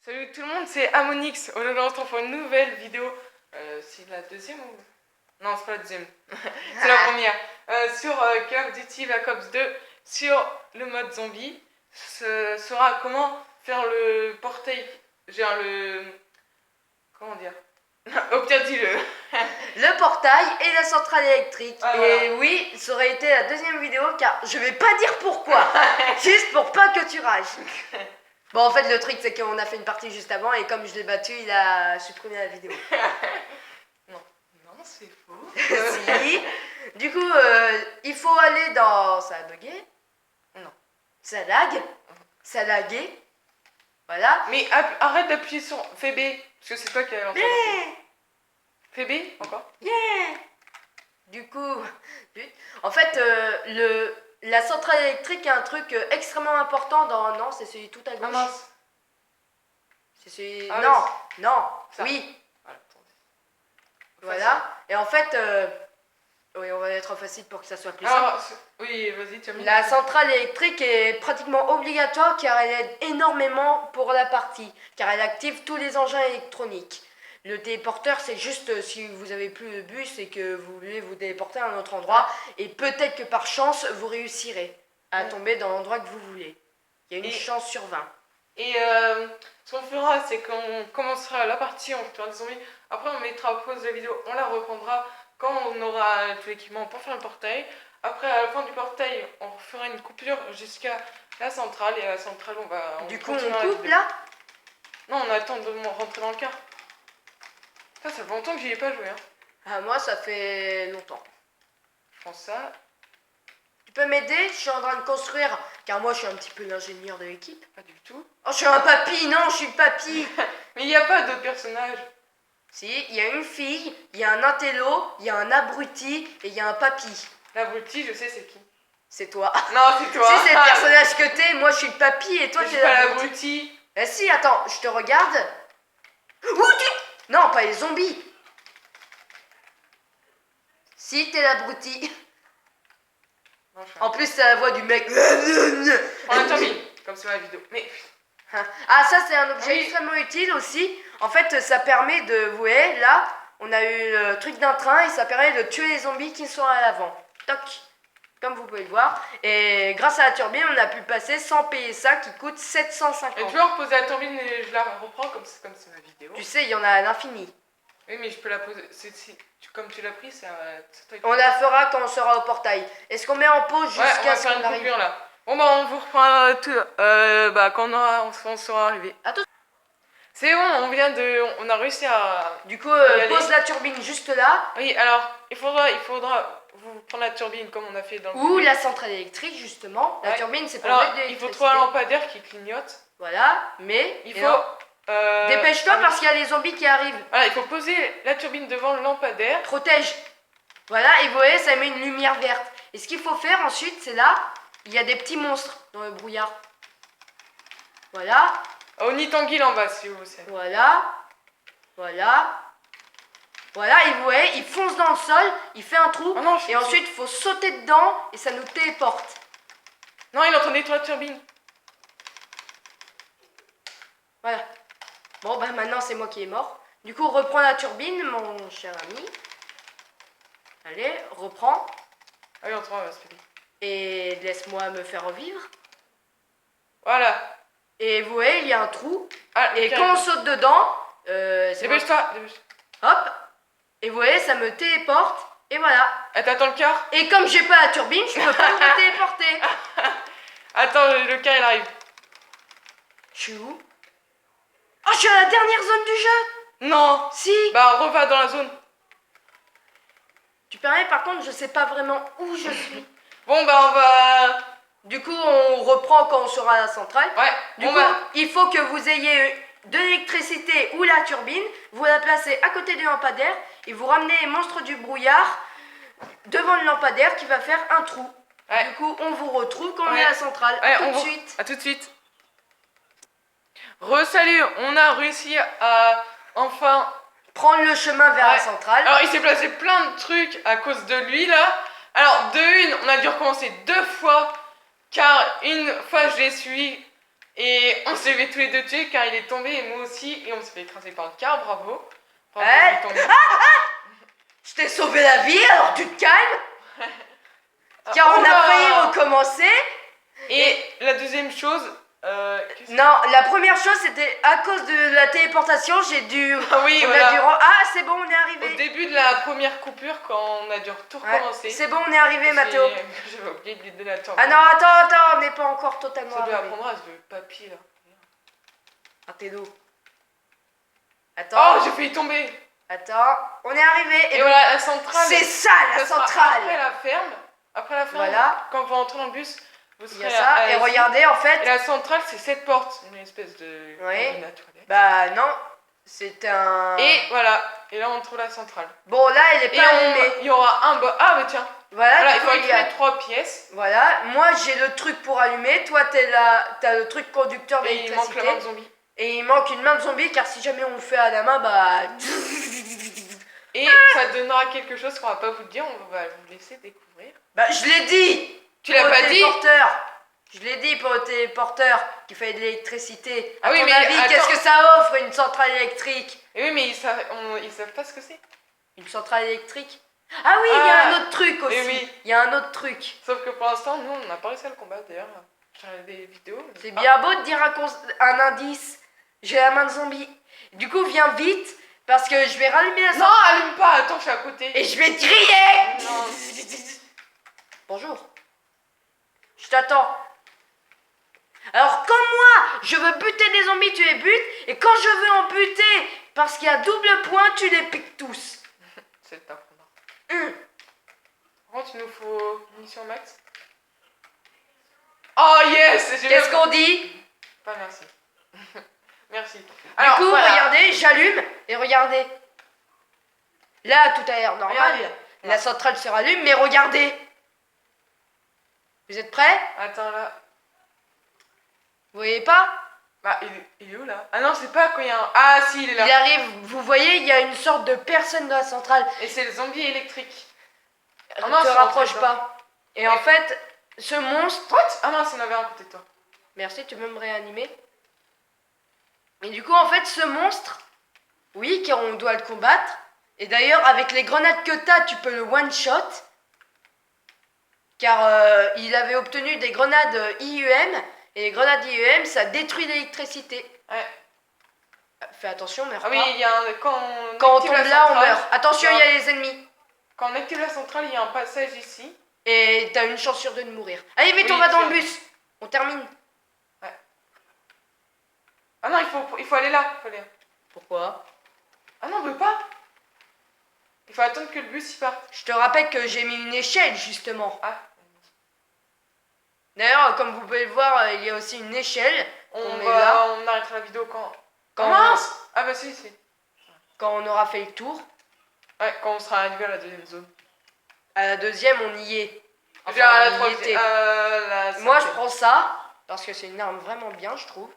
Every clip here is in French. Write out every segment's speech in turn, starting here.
Salut tout le monde, c'est Amonix. Aujourd'hui, on se retrouve pour une nouvelle vidéo. C'est la deuxième ou... Non, c'est pas la deuxième. C'est la première. Sur Call of Duty Black Ops 2, sur le mode zombie. Ce sera comment faire le portail. Genre le... Comment dire? Au pire, dis-le. Le portail et la centrale électrique. Ah, et voilà. oui, ça aurait été la deuxième vidéo car je vais pas dire pourquoi. Juste pour pas que tu rages. Bon, en fait, le truc, c'est qu'on a fait une partie juste avant et comme je l'ai battu, il a supprimé la vidéo. Non, c'est faux. Si. Du coup, il faut aller dans... Ça a bugué? Non. Ça lag? Ça lagué? Voilà. Mais arrête d'appuyer sur fais B, parce que c'est toi qui as lancé. Fais B, encore. Du coup, en fait, la centrale électrique est un truc extrêmement important dans... Non, c'est celui tout à gauche. Ah mince. C'est celui... Ah, non, non, ça. oui. Voilà. Voilà. Et en fait, oui, on va être facile pour que ça soit plus simple. Alors, oui, vas-y, tu as mis. La centrale électrique est pratiquement obligatoire car elle aide énormément pour la partie, car elle active tous les engins électroniques. Le téléporteur, c'est juste si vous avez plus de bus et que vous voulez vous téléporter à un autre endroit, et peut-être que par chance, vous réussirez à tomber dans l'endroit que vous voulez. Il y a une chance sur 20. Et ce qu'on fera, c'est qu'on commencera la partie, on fera des zombies. Après, on mettra en pause la vidéo, on la reprendra quand on aura tout l'équipement pour faire le portail. Après, à la fin du portail, on fera une coupure jusqu'à la centrale. Et à la centrale, on va... Du coup, on coupe là? Non, on attend de rentrer dans le car. Ça fait longtemps que j'y ai pas joué. Hein. Ah, moi, ça fait longtemps. Je pense ça. Tu peux m'aider? Je suis en train de construire, car moi, je suis un petit peu l'ingénieur de l'équipe. Pas du tout. Oh, je suis un papy, non, je suis le papy. Mais il n'y a pas d'autres personnages. Si, il y a une fille, il y a un intello, il y a un abruti et il y a un papy. L'abruti, je sais c'est qui. C'est toi. Non, c'est toi. Si c'est le personnage que t'es, moi je suis le papy et toi je t'es suis pas l'abruti. l'abruti. Eh si, attends, je te regarde. Ouh, non, pas les zombies. Si, t'es l'abruti. En plus, c'est la voix du mec. On a terminé, comme c'est ma vidéo. Mais... Ah, ça c'est un objet oui. extrêmement utile aussi. En fait, ça permet de... Vous voyez, là, on a eu le truc d'un train et ça permet de tuer les zombies qui sont à l'avant. Toc, comme vous pouvez le voir. Et grâce à la turbine, on a pu passer sans payer ça qui coûte 750. Et tu peux reposer la turbine et je la reprends comme c'est ma vidéo. Tu sais, il y en a à l'infini. Oui, mais je peux la poser. Comme tu l'as pris, c'est toi qui... On la fera quand on sera au portail. Est-ce qu'on met en pause jusqu'à ce qu'on arrive? Là. Bon bah on vous reprend tout quand on sera arrivé. Attends. C'est bon, on a réussi à... Du coup, pose la turbine juste là. Oui, alors il faudra vous prendre la turbine comme on a fait dans le ou la centrale électrique justement. La turbine c'est pour mettre de il faut l'électricité. 3 lampadaires qui clignotent. Voilà, mais il faut... dépêche-toi parce qu'il y a les zombies qui arrivent. Voilà, il faut poser la turbine devant le lampadaire. Protège. Voilà, et vous voyez, ça met une lumière verte. Et ce qu'il faut faire ensuite, c'est là, il y a des petits monstres dans le brouillard. Voilà. Au Nitanguil en bas, si vous savez. Voilà. Voilà. Voilà, et vous voyez, il fonce dans le sol, il fait un trou, oh non, et ensuite il faut sauter dedans et ça nous téléporte. Non, il est en train de nettoyer la turbine. Voilà. Bon, bah maintenant c'est moi qui est mort. Du coup, reprends la turbine, mon cher ami. Allez, reprends. Allez, on va se faire. Et laisse-moi me faire revivre. Voilà. Et vous voyez, il y a un trou. Ah, et quand on saute dedans, dépêche-toi. Hop. Et vous voyez, ça me téléporte. Et voilà. T'attends le car. Et comme j'ai pas la turbine, je peux pas me téléporter. Attends, le car il arrive. Je suis où? Oh, je suis à la dernière zone du jeu. Non. Si. Bah, reva dans la zone. Tu permets, par contre, je sais pas vraiment où je suis. Bon, bah, on va... Du coup, on reprend quand on sera à la centrale. Ouais. Du coup, il faut que vous ayez de l'électricité ou la turbine. Vous la placez à côté du lampadaire et vous ramenez les monstres du brouillard devant le lampadaire qui va faire un trou. Ouais. Du coup, on vous retrouve quand on est à la centrale. Ouais, tout de suite. À tout de suite. Re-salut, on a réussi à enfin... prendre le chemin vers la centrale. Alors, il s'est placé plein de trucs à cause de lui, là. Alors, on a dû recommencer 2 fois, car une fois je l'ai suivi Et on s'est fait tous les deux tuer car il est tombé et moi aussi. Et on s'est fait écraser par le car, bravo. Bravo, Ouais. il est tombé. Je t'ai sauvé la vie, alors tu te calmes. Car Oh on a là. failli recommencer. Et la deuxième chose. Non, la première chose c'était à cause de la téléportation, j'ai dû. Ah oui, on voilà. a dû. Ah, c'est bon, on est Au arrivé. début de la première coupure, quand on a dû tout Ouais, recommencer. c'est bon, on est arrivé, Mathéo. J'avais oublié de l'aider la turbine. Ah non, attends, on n'est pas encore totalement Ça doit arrivé. apprendre à ce papier là. Un télo. Oh, Attends, j'ai failli tomber. attends, on est arrivé. Et donc, voilà, la centrale. c'est ça la ça sera centrale. Après la ferme. Après la ferme. Voilà. Quand vous rentrez dans le bus, vous Il y serez a ça. Et ici. regardez, en Et fait. la centrale, c'est cette porte. Une espèce de Ouais. cabine à toilette. Bah non, c'est un. Et voilà. Et là, on trouve la centrale. Bon, là, elle est Et pas allumée. il y aura un Ah, mais tiens. Voilà, Voilà, du il coup, faut il y a- écrire 3 pièces. Voilà, moi j'ai le truc pour allumer, toi t'as le truc conducteur Et il manque d'électricité. la main de zombie. Et il manque une main de zombie car si jamais on le fait à la main, bah. Et ça donnera quelque chose qu'on va pas vous le dire. On va vous laisser découvrir. Bah je l'ai dit. Tu l'as Pour le pas dit? téléporteur. Je l'ai dit pour le téléporteur qui fait de l'électricité. À Ah oui, ton mais avis, attends. qu'est-ce que ça offre une centrale électrique? Et oui, mais ils savent pas ce que c'est. Une centrale électrique? Ah oui, il y a Ah. un autre truc aussi. oui. Il y a un autre truc. Sauf que pour l'instant, nous, on n'a pas réussi à le combattre d'ailleurs. J'ai regardé des vidéos. C'est bien beau de dire un indice. J'ai la main de zombie. Du coup, viens vite parce que je vais rallumer la Non, centrale. allume pas, attends, je suis à côté. Et je vais te crier. Non. Bonjour. Je t'attends. Alors comme moi, je veux buter des zombies, tu les butes. Et quand je veux en buter, parce qu'il y a double point, tu les piques tous. C'est le t'apprendra. Hum. Par contre, il nous faut munitions max. Oh yes, j'ai Qu'est-ce même- qu'on dit? Pas merci. Merci. Du Alors, coup, voilà. regardez, j'allume et regardez. Là, tout a l'air normal. Regarde. La centrale se rallume, mais regardez. Vous êtes prêts? Attends là. Vous voyez pas? Bah, il est où là? Ah non, c'est pas quand il y a un. Ah si, il est là. Il arrive, vous voyez, il y a une sorte de personne dans la centrale. Et c'est le zombie électrique. Ne Ah mince, te c'est rapproche rentré pas. Et en fait, ce monstre. What? Ah mince, il y en avait un à côté de toi. Merci, tu peux me réanimer. Et du coup, en fait, ce monstre, oui, car on doit le combattre. Et d'ailleurs, avec les grenades que t'as, tu peux le one-shot. Car il avait obtenu des grenades IUM. Et les grenades IUM, ça détruit l'électricité. Ouais. Fais attention, meurs Ah pas. oui, il y a un. Quand Quand on active tombe la là, on centrale, meurt. Attention, il y a les ennemis. Quand on active la centrale, il y a un passage ici. Et t'as une chance sur deux de mourir. Allez, vite, Oui, on va dans le sûr. bus. On termine. Ah non, il faut aller là. Il faut aller là. Pourquoi? Ah non, on veut pas. Il faut attendre que le bus y parte. Je te rappelle que j'ai mis une échelle, justement. Ah. D'ailleurs, comme vous pouvez le voir, il y a aussi une échelle. On met là. on arrêtera la vidéo quand. Quand, Ah mince. Ah bah si, si. quand on aura fait le tour. Ouais, quand on sera arrivé à la deuxième zone. À la deuxième, on y est. Enfin, Déjà à la on y troisième. était. La Moi, je cinquième. prends ça, parce que c'est une arme vraiment bien, je trouve.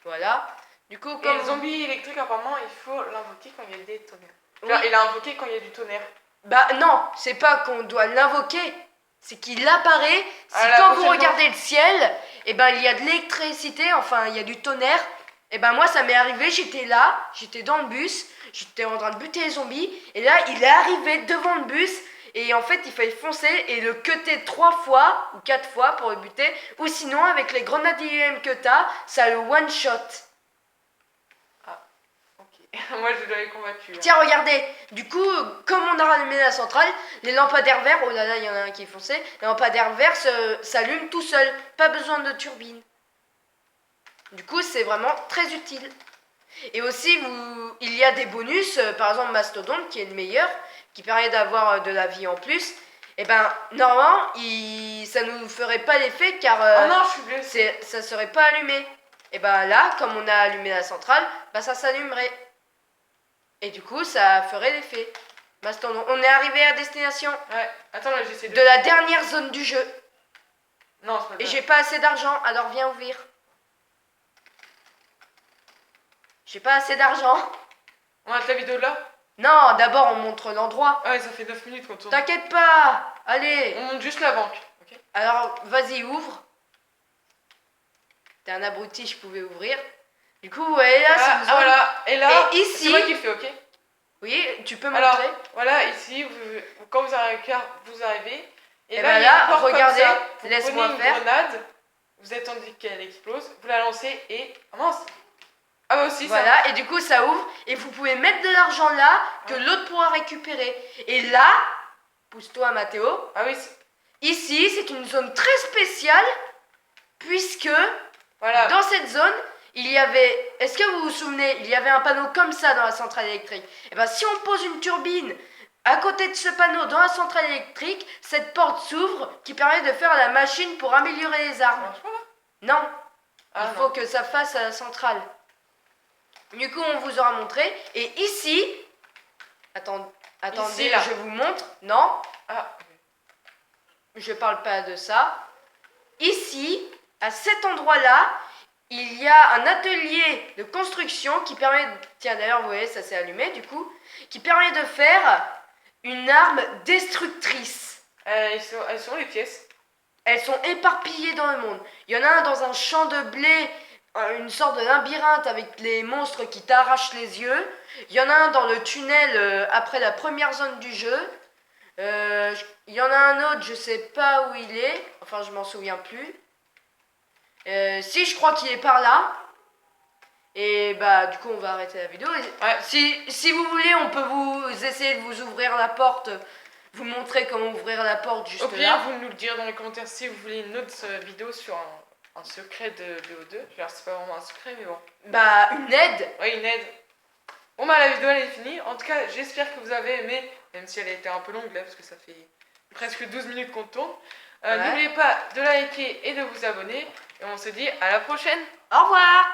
Voilà. Du coup, Et comme... le zombie électrique, apparemment, il faut l'invoquer quand il y a des tonnerres. Oui. Genre, il a invoqué quand il y a du tonnerre. Bah non, c'est pas qu'on doit l'invoquer. C'est qu'il apparaît si À la quand vous prochaine regardez le ciel, et ben il y a de l'électricité, enfin il y a du tonnerre. Et ben moi ça m'est arrivé, j'étais là, j'étais dans le bus, j'étais en train de buter les zombies, et là il est arrivé devant le bus, et en fait il fallait foncer et le cutter 3 fois ou 4 fois pour le buter, ou sinon avec les grenades IUM que t'as, ça le one shot. Ok. Moi, je l'avais combattu. Hein. Tiens, regardez, du coup, comme on a rallumé la centrale, les lampadaires verts, oh là là, il y en a un qui est foncé, les lampadaires verts s'allument tout seuls, pas besoin de turbine. Du coup, c'est vraiment très utile. Et aussi, il y a des bonus, par exemple Mastodonte, qui est le meilleur, qui permet d'avoir de la vie en plus. Et ben, normalement, ça nous ferait pas l'effet, car Oh non, je suis blessée. ça serait pas allumé. Et ben là, comme on a allumé la centrale, bah ça s'allumerait. Et du coup, ça ferait l'effet. Mastodon. On est arrivé à destination Ouais. Attends, là, j'essaie de. de la dernière zone du jeu. Non, c'est pas Et ça. j'ai pas assez d'argent, alors viens ouvrir. J'ai pas assez d'argent. On arrête la vidéo de là. Non, d'abord on montre l'endroit. Ah ouais, ça fait 9 minutes qu'on tourne. T'inquiète pas. Allez. On monte juste la banque. Ok. Alors, vas-y, ouvre. T'es un abruti, je pouvais ouvrir. Du coup, ouais, là, c'est une zone. voilà. Et là, Et ici- c'est moi qui le fais, ok? Oui, tu peux Alors, montrer. voilà, ici, quand vous arrivez, et Et là, ben il y a là, une porte regardez, comme ça. Vous laisse-moi prenez une faire. grenade, vous attendez qu'elle explose, vous la lancez et... Ah mince! Ah bah aussi, ça. Voilà, et du coup, ça ouvre. Et vous pouvez mettre de l'argent là que Ouais. l'autre pourra récupérer. Et là, pousse-toi, Mathéo. Ah oui, Ici, c'est une zone très spéciale puisque voilà. dans cette zone, il y avait, est-ce que vous vous souvenez, il y avait un panneau comme ça dans la centrale électrique. Et bien si on pose une turbine à côté de ce panneau dans la centrale électrique, cette porte s'ouvre qui permet de faire la machine pour améliorer les Ça armes. marche pas, là? Non, Ah, il faut que ça fasse à la centrale. Du coup, on vous aura montré. Et ici, attendez, Ici, là. je vous montre. Non, Ah, je parle pas de ça. Ici, à cet endroit-là, il y a un atelier de construction qui permet, tiens d'ailleurs vous voyez ça s'est allumé du coup, qui permet de faire une arme destructrice. elles sont les pièces. Elles sont éparpillées dans le monde. Il y en a un dans un champ de blé, une sorte de labyrinthe avec les monstres qui t'arrachent les yeux. Il y en a un dans le tunnel après la première zone du jeu. Il y en a un autre, je sais pas où il est, enfin je m'en souviens plus. Si je crois qu'il est par là. Et bah du coup on va arrêter la vidéo. Ouais. Si vous voulez on peut vous essayer de vous ouvrir la porte, vous montrer comment ouvrir la porte juste Au pire, là. vous nous le dire dans les commentaires si vous voulez une autre vidéo sur un secret de BO2. Genre, c'est pas vraiment un secret, mais bon. Bah une aide. Ouais, une aide. Bon, bah, la vidéo elle est finie. En tout cas, j'espère que vous avez aimé, même si elle a été un peu longue là, parce que ça fait presque 12 minutes qu'on tourne. Ouais. N'oubliez pas de liker et de vous abonner. Et on se dit à la prochaine. Au revoir.